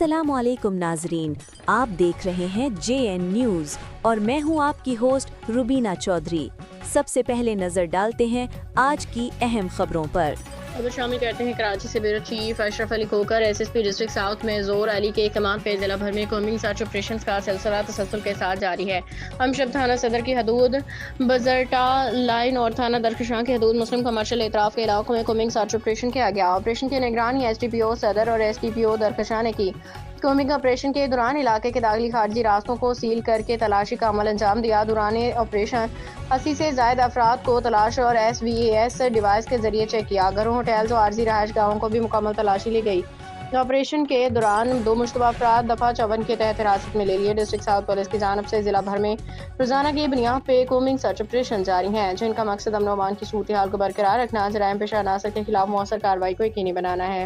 अस्सलाम वालेकुम नाजरीन, आप देख रहे हैं JN न्यूज़ और मैं हूं आपकी होस्ट रुबीना चौधरी। सबसे पहले नजर डालते हैं आज की अहम खबरों पर। खबर शामिल करते हैं कराची से ब्यूरो चीफ अशरफ अली खोकर SSP डिस्ट्रिक्ट साउथ में जोर अली के इकदाम पे जिला भर में कॉम्बिंग सर्च ऑपरेशन का सिलसिला तसलसल के साथ जारी है। हमशब थाना सदर की हदूद, बजरटा लाइन और थाना दरखशां की हदूद मुस्लिम कमर्शियल एतराफ के इलाकों में कॉम्बिंग सर्च ऑपरेशन किया गया। ऑपरेशन की निगरानी SDPO सदर और SDPO दरखशां ने की। कॉम्बिंग ऑपरेशन के दौरान इलाके के दाखिली खारजी रास्तों को सील करके तलाशी का अमल अंजाम दिया। दौरान ऑपरेशन 80 से ज्यादा अफराद को तलाश और SVAS डिवाइस के जरिए चेक किया। घरों, होटल्स और आर्जी रहायश गाहों को भी मुकम्मल तलाशी ली गई। ऑपरेशन के दौरान 2 मुश्तबा अफराद दफा 54 के तहत हिरासत में ले लिए। डिस्ट्रिक्ट साउथ पुलिस की जानिब से जिला भर में रोजाना की बुनियाद पे कॉम्बिंग सर्च ऑपरेशन जारी हैं, जिनका मकसद अमन अमान की सूरत हाल को बरकरार रखना, जराइम पेश आ सके के खिलाफ मौसर कार्रवाई को यकीनी बनाना है।